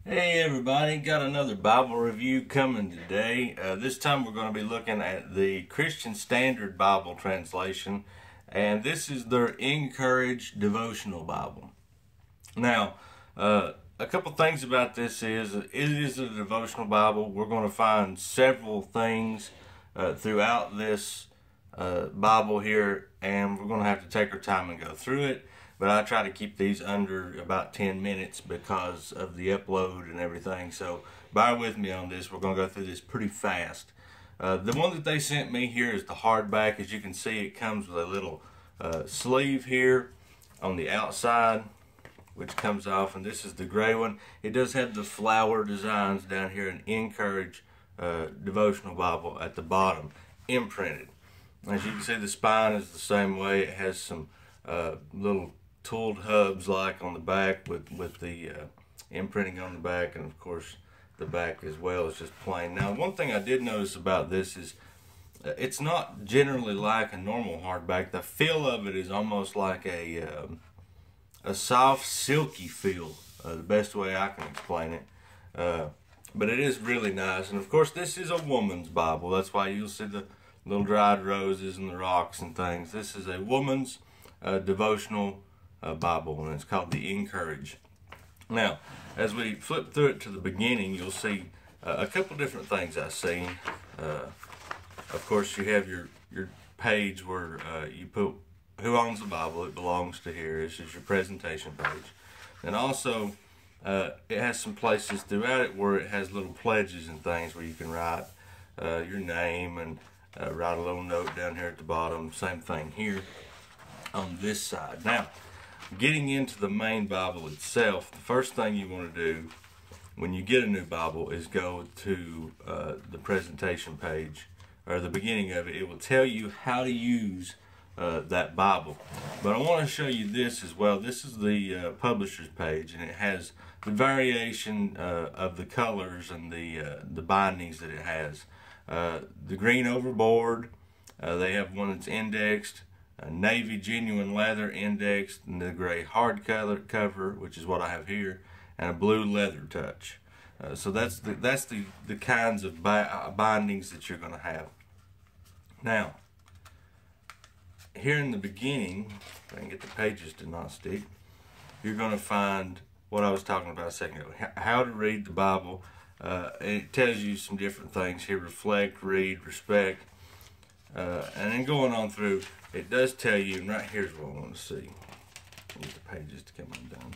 Hey everybody, got another Bible review coming today. This time we're going to be looking at the Christian Standard Bible translation, and this is their In Courage Devotional Bible. Now, a couple things about this is it is a devotional Bible. We're going to find several things throughout this Bible here, and we're going to have to take our time and go through it. But I try to keep these under about 10 minutes because of the upload and everything. So bear with me on this. We're going to go through this pretty fast. The one that they sent me here is the hardback. As you can see, it comes with a little sleeve here on the outside, which comes off. And this is the gray one. It does have the flower designs down here, an In Courage Devotional Bible at the bottom, imprinted. As you can see, the spine is the same way. It has some little tooled hubs like on the back with the imprinting on the back, and of course the back as well is just plain. Now, one thing I did notice about this is it's not generally like a normal hardback. The feel of it is almost like a soft silky feel, the best way I can explain it, but it is really nice. And of course this is a woman's Bible. That's why you'll see the little dried roses and the rocks and things. This is a woman's devotional Bible, and it's called the In Courage. Now, as we flip through it to the beginning, you'll see a couple different things I see. Of course, you have your page where you put who owns the Bible. It belongs to here. This is your presentation page. And also, it has some places throughout it where it has little pledges and things where you can write your name and write a little note down here at the bottom. Same thing here on this side. Now, getting into the main Bible itself, the first thing you want to do when you get a new Bible is go to the presentation page, or the beginning of it. It will tell you how to use that Bible. But I want to show you this as well. This is the publisher's page, and it has the variation of the colors and the bindings that it has. The green overboard, they have one that's indexed, a navy genuine leather indexed, and the gray hard cover, which is what I have here, and a blue leather touch. So that's the kinds of bindings that you're going to have. Now, here in the beginning, if I can get the pages to not stick, you're going to find what I was talking about a second ago, how to read the Bible. It tells you some different things here: reflect, read, respect, and then going on through, it does tell you, and right here's what I want to see. Get the pages to come undone.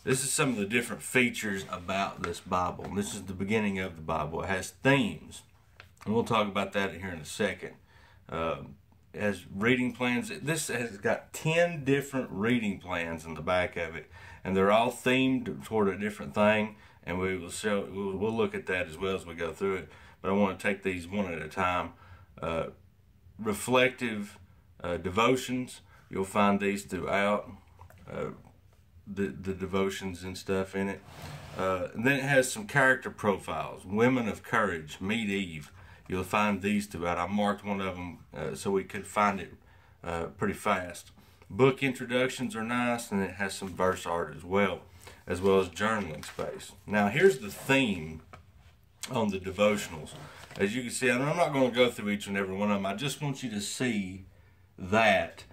This is some of the different features about this Bible. And this is the beginning of the Bible. It has themes, and we'll talk about that here in a second. It has reading plans. This has got 10 different reading plans in the back of it, and they're all themed toward a different thing. And we'll look at that as well as we go through it. But I want to take these one at a time. Reflective devotions, you'll find these throughout the devotions and stuff in it. And then it has some character profiles. Women of courage, meet Eve. You'll find these throughout. I marked one of them so we could find it pretty fast. Book introductions are nice, and it has some verse art as well as journaling space. Now, here's the theme on the devotionals. As you can see, and I'm not going to go through each and every one of them. I just want you to see that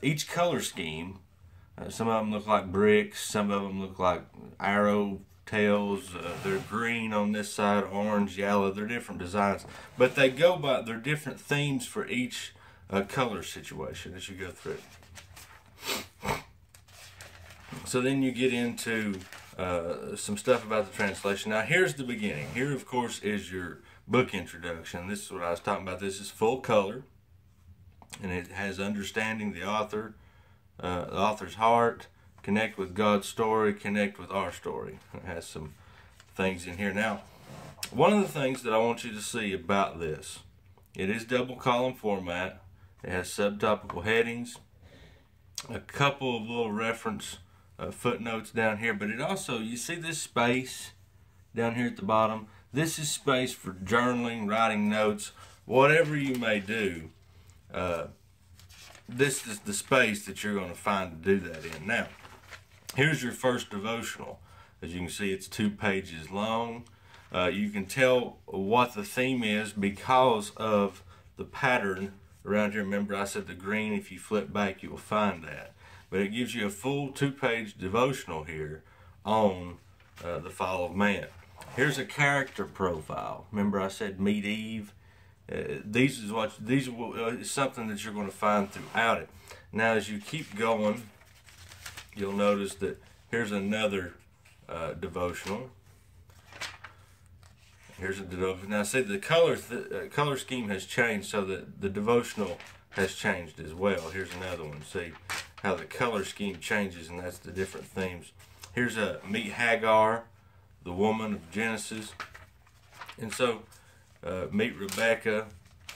each color scheme, some of them look like bricks, some of them look like arrow tails. They're green on this side, orange, yellow. They're different designs, but they go by, they're different themes for each color situation as you go through it. So then you get into some stuff about the translation. Now, here's the beginning. Here, of course, is your book introduction. This is what I was talking about. This is full color, and it has understanding the author's heart, connect with God's story, connect with our story. It has some things in here. Now, one of the things that I want you to see about this, it is double column format. It has subtopical headings, a couple of little reference footnotes down here, but it also, you see this space down here at the bottom? This is space for journaling, writing notes, whatever you may do. This is the space that you're going to find to do that in. Now, here's your first devotional. As you can see, it's 2 pages long. You can tell what the theme is because of the pattern around here. Remember, I said the green, if you flip back, you'll find that. But it gives you a full 2-page devotional here on the fall of man. Here's a character profile. Remember, I said meet Eve. These is something that you're going to find throughout it. Now, as you keep going, you'll notice that here's another devotional. Here's a devotional. Now, see, the color scheme has changed, so that the devotional has changed as well. Here's another one. See how the color scheme changes, and that's the different themes. Here's a meet Hagar, the woman of Genesis, and so meet Rebecca.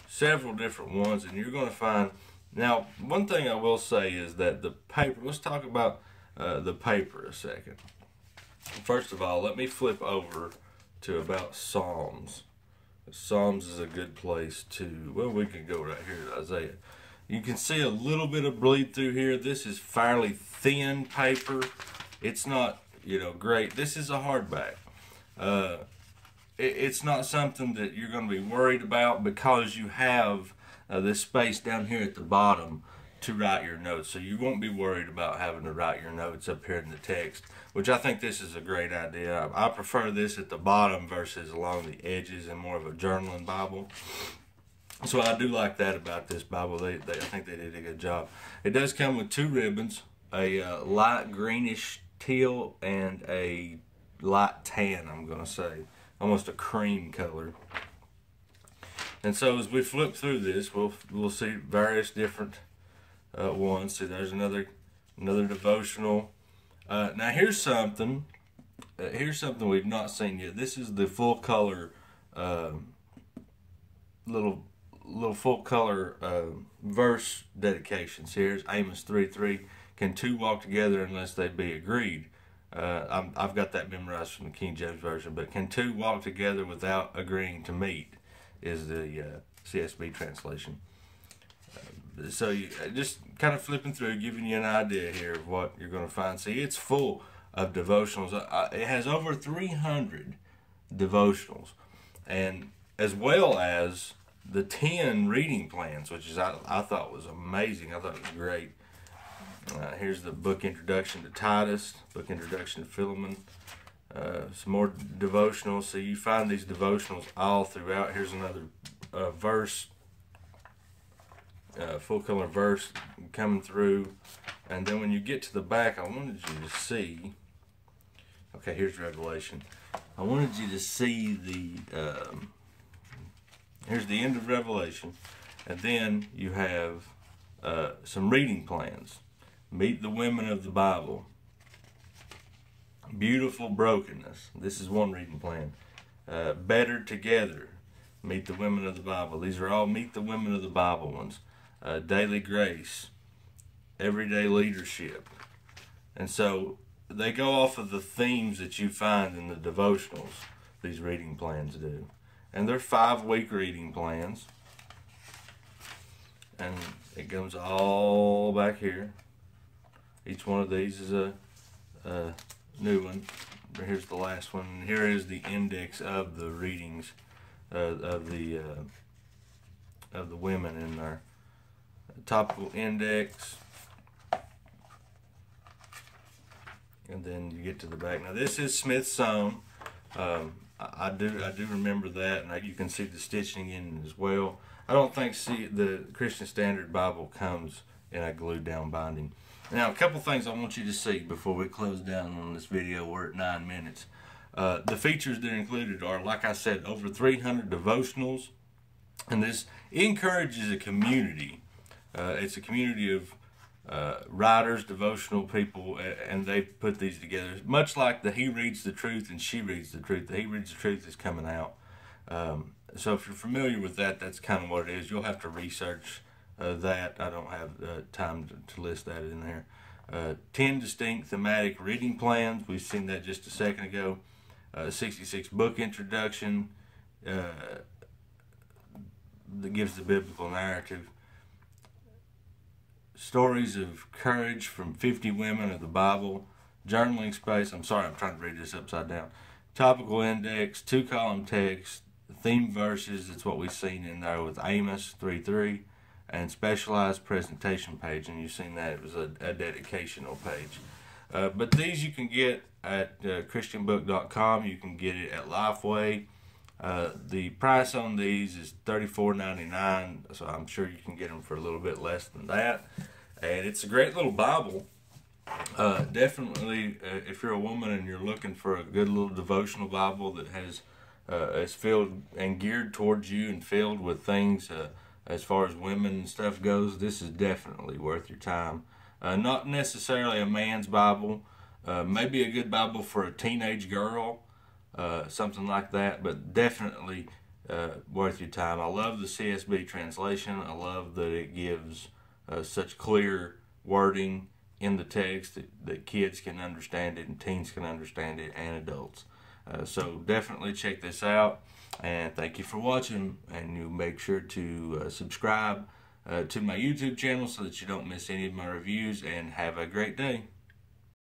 Several different ones, and you're going to find. Now, one thing I will say is that the paper. Let's talk about the paper a second. First of all, let me flip over to about Psalms. Psalms is a good place to, well, we can go right here to Isaiah. You can see a little bit of bleed through here. This is fairly thin paper. It's not, great. This is a hardback. It's not something that you're going to be worried about because you have this space down here at the bottom to write your notes. So you won't be worried about having to write your notes up here in the text, which I think this is a great idea. I prefer this at the bottom versus along the edges and more of a journaling Bible. So I do like that about this Bible. I think they did a good job. It does come with 2 ribbons, a light greenish teal and a light tan, I'm going to say. Almost a cream color. And so as we flip through this, we'll see various different ones. See, there's another devotional. Now here's something we've not seen yet. This is the full color little full color verse dedications. Here's Amos 3:3. Can 2 walk together unless they be agreed? I've got that memorized from the King James Version, but can 2 walk together without agreeing to meet is the CSB translation. So you just kind of flipping through, giving you an idea here of what you're going to find. See, it's full of devotionals. It has over 300 devotionals, and as well as the 10 reading plans, which is I thought was amazing. I thought it was great. Here's the book introduction to Titus, book introduction to Philemon, some more devotionals. So you find these devotionals all throughout. Here's another verse, full color verse coming through. And then when you get to the back, I wanted you to see, okay, here's Revelation. I wanted you to see here's the end of Revelation. And then you have some reading plans. Meet the Women of the Bible. Beautiful Brokenness. This is one reading plan. Better Together. Meet the Women of the Bible. These are all Meet the Women of the Bible ones. Daily Grace. Everyday Leadership. And so they go off of the themes that you find in the devotionals. These reading plans do. And they're 5-week reading plans. And it goes all back here. Each one of these is a new one. Here's the last one. Here is the index of the readings of the women in there. Topical index, and then you get to the back. Now this is Smith's own. I do remember that, and you can see the stitching in as well. I don't think the Christian Standard Bible comes in a glued down binding. Now, a couple things I want you to see before we close down on this video. We're at 9 minutes. The features that are included are, like I said, over 300 devotionals, and this encourages a community. It's a community of writers, devotional people, and they put these together. Much like the He Reads the Truth and She Reads the Truth. The He Reads the Truth is coming out. So if you're familiar with that, that's kind of what it is. You'll have to research that. I don't have time to list that in there. 10 distinct thematic reading plans. We've seen that just a second ago. 66 book introduction that gives the biblical narrative. Stories of courage from 50 women of the Bible. journaling space. I'm sorry, I'm trying to read this upside down. Topical index, 2-column text, theme verses. It's what we've seen in there with Amos 3:3, and specialized presentation page. And you've seen that it was a dedicational page. But these you can get at christianbook.com. You can get it at Lifeway. The price on these is $34.99, so I'm sure you can get them for a little bit less than that. And it's a great little Bible. Definitely, if you're a woman and you're looking for a good little devotional Bible that is filled and geared towards you and filled with things as far as women and stuff goes, this is definitely worth your time. Not necessarily a man's Bible, maybe a good Bible for a teenage girl, something like that, but definitely worth your time. I love the CSB translation. I love that it gives such clear wording in the text that kids can understand it and teens can understand it and adults. So definitely check this out, and thank you for watching, and you make sure to subscribe to my YouTube channel so that you don't miss any of my reviews, and have a great day.